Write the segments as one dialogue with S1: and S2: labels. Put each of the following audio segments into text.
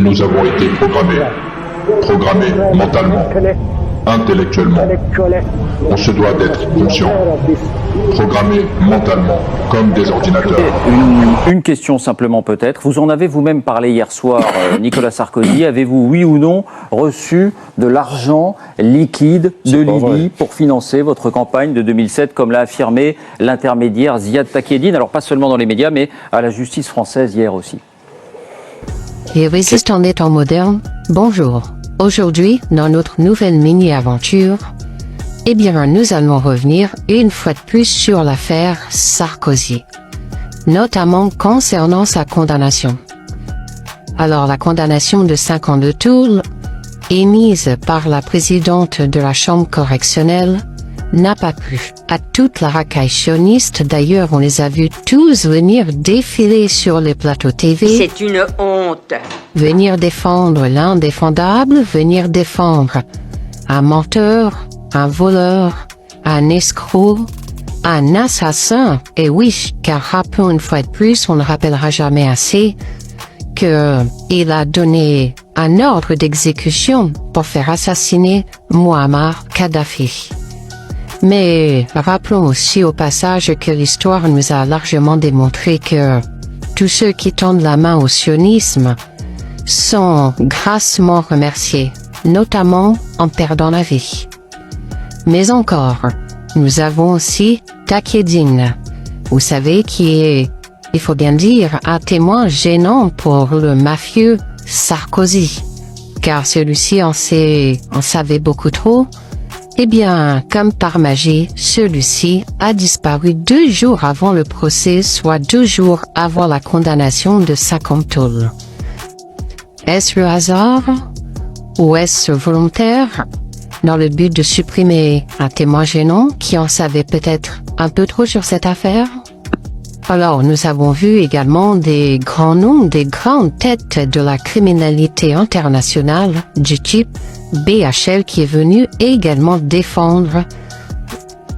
S1: Nous avons été programmés mentalement, intellectuellement. On se doit d'être conscient, programmés mentalement, comme des ordinateurs.
S2: Une question simplement peut-être. Vous en avez vous-même parlé hier soir, Nicolas Sarkozy. Avez-vous, oui ou non, reçu de l'argent liquide de Libye pour financer votre campagne de 2007, comme l'a affirmé l'intermédiaire Ziad Takieddine, alors pas seulement dans les médias, mais à la justice française hier aussi?
S3: Les résistants des temps modernes, bonjour. Aujourd'hui, dans notre nouvelle mini-aventure, eh bien, nous allons revenir une fois de plus sur l'affaire Sarkozy, notamment concernant sa condamnation. Alors, la condamnation de 5 ans de tôle, émise par la présidente de la Chambre correctionnelle, n'a pas plu à toute la racaille sioniste. D'ailleurs, on les a vus tous venir défiler sur les plateaux TV.
S4: C'est une honte.
S3: Venir défendre l'indéfendable, venir défendre un menteur, un voleur, un escroc, un assassin. Et oui, car rappelons une fois de plus, on ne rappellera jamais assez, qu'il a donné un ordre d'exécution pour faire assassiner Muammar Kadhafi. Mais rappelons aussi au passage que l'histoire nous a largement démontré que tous ceux qui tendent la main au sionisme sont grassement remerciés, notamment en perdant la vie. Mais encore, nous avons aussi Takieddine, vous savez, qui est, il faut bien dire, un témoin gênant pour le mafieux Sarkozy, car celui-ci en savait beaucoup trop. Eh bien, comme par magie, celui-ci a disparu 2 jours avant le procès, soit 2 jours avant la condamnation de 50 tôles. Est-ce le hasard ou est-ce volontaire, dans le but de supprimer un témoin gênant qui en savait peut-être un peu trop sur cette affaire? Alors, nous avons vu également des grands noms, des grandes têtes de la criminalité internationale du type BHL qui est venu également défendre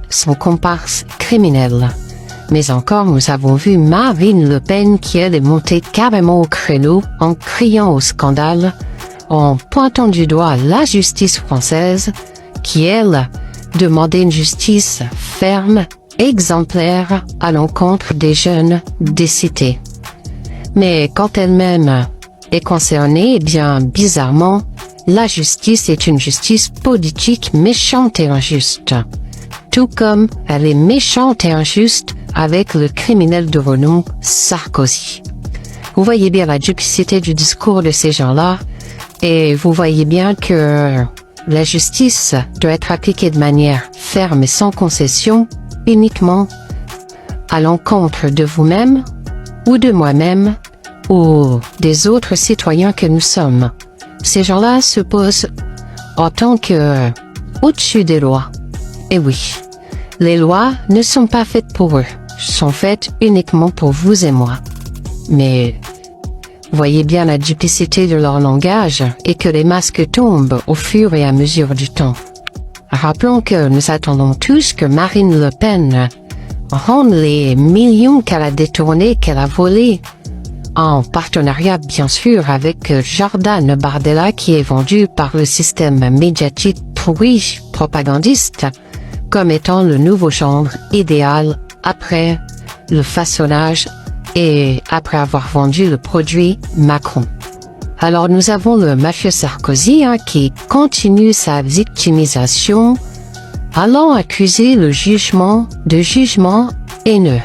S3: son comparse criminel. Mais encore, nous avons vu Marine Le Pen qui elle est montée carrément au créneau en criant au scandale, en pointant du doigt la justice française qui elle demandait une justice ferme, exemplaire à l'encontre des jeunes des cités. Mais quand elle-même est concernée, eh bien, bizarrement, la justice est une justice politique méchante et injuste. Tout comme elle est méchante et injuste avec le criminel de renom Sarkozy. Vous voyez bien la duplicité du discours de ces gens-là, et vous voyez bien que la justice doit être appliquée de manière ferme et sans concession, uniquement à l'encontre de vous-même, ou de moi-même, ou des autres citoyens que nous sommes. Ces gens-là se posent en tant que au-dessus des lois. Et oui, les lois ne sont pas faites pour eux, sont faites uniquement pour vous et moi. Mais voyez bien la duplicité de leur langage et que les masques tombent au fur et à mesure du temps. Rappelons que nous attendons tous que Marine Le Pen rende les millions qu'elle a détournés, qu'elle a volés, en partenariat bien sûr avec Jordan Bardella qui est vendu par le système médiatique pourri propagandiste comme étant le nouveau gendre idéal après le façonnage et après avoir vendu le produit Macron. Alors nous avons le mafieux Sarkozy qui continue sa victimisation, allant accuser le jugement de jugement haineux.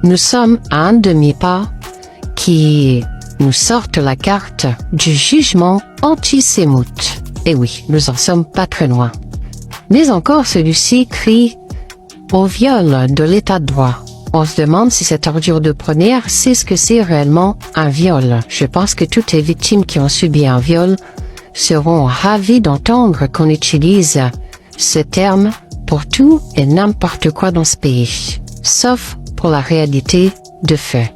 S3: Nous sommes à un demi-pas qui nous sortent la carte du jugement antisémite. Et oui, nous en sommes pas très loin. Mais encore celui-ci crie au viol de l'état de droit. On se demande si cette ordure de première sait ce que c'est réellement un viol. Je pense que toutes les victimes qui ont subi un viol seront ravies d'entendre qu'on utilise ce terme pour tout et n'importe quoi dans ce pays, sauf pour la réalité de fait.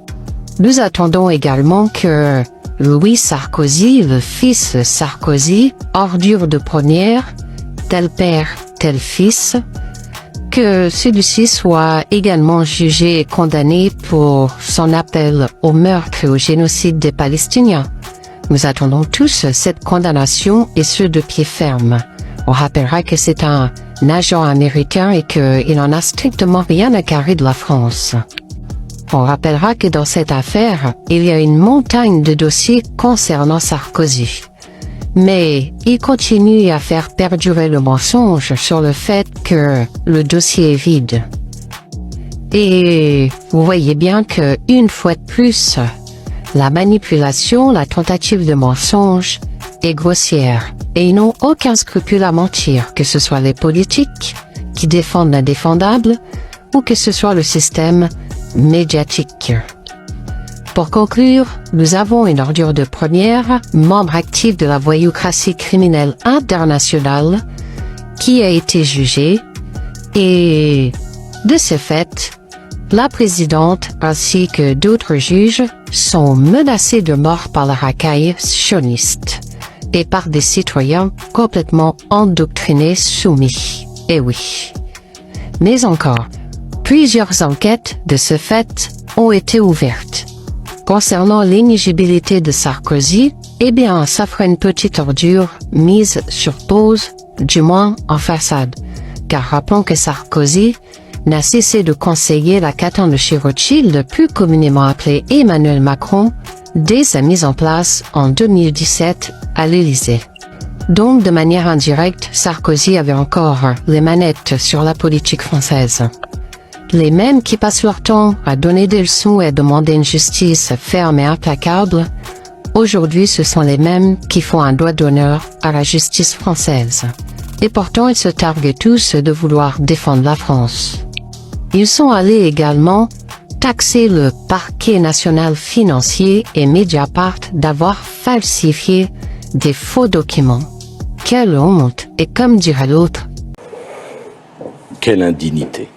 S3: Nous attendons également que Louis Sarkozy, le fils Sarkozy, ordure de première, tel père, tel fils, que celui-ci soit également jugé et condamné pour son appel au meurtre et au génocide des Palestiniens. Nous attendons tous cette condamnation et ce de pied ferme. On rappellera que c'est un agent américain et qu'il n'en a strictement rien à carrer de la France. On rappellera que dans cette affaire, il y a une montagne de dossiers concernant Sarkozy. Mais il continue à faire perdurer le mensonge sur le fait que le dossier est vide. Et vous voyez bien que, une fois de plus, la manipulation, la tentative de mensonge est grossière. Et ils n'ont aucun scrupule à mentir, que ce soit les politiques qui défendent l'indéfendable ou que ce soit le système médiatique. Pour conclure, nous avons une ordure de première, membre actif de la voyoucratie criminelle internationale, qui a été jugée, et de ce fait, la présidente ainsi que d'autres juges sont menacés de mort par la racaille sioniste et par des citoyens complètement endoctrinés soumis. Et oui. Mais encore, plusieurs enquêtes de ce fait ont été ouvertes. Concernant l'inéligibilité de Sarkozy, eh bien, ça fera une petite ordure mise sur pause, du moins en façade. Car rappelons que Sarkozy n'a cessé de conseiller la Catan de chez Rothschild, plus communément appelée Emmanuel Macron, dès sa mise en place en 2017 à l'Élysée. Donc, de manière indirecte, Sarkozy avait encore les manettes sur la politique française. Les mêmes qui passent leur temps à donner des leçons et à demander une justice ferme et implacable, aujourd'hui ce sont les mêmes qui font un doigt d'honneur à la justice française. Et pourtant ils se targuent tous de vouloir défendre la France. Ils sont allés également taxer le parquet national financier et Mediapart d'avoir falsifié des faux documents. Quelle honte! Et comme dirait l'autre,
S4: quelle indignité!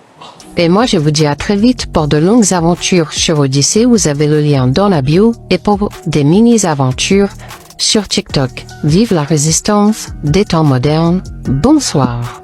S3: Et moi, je vous dis à très vite pour de longues aventures sur Odyssée. Vous avez le lien dans la bio. Et pour des mini-aventures sur TikTok. Vive la résistance des temps modernes. Bonsoir.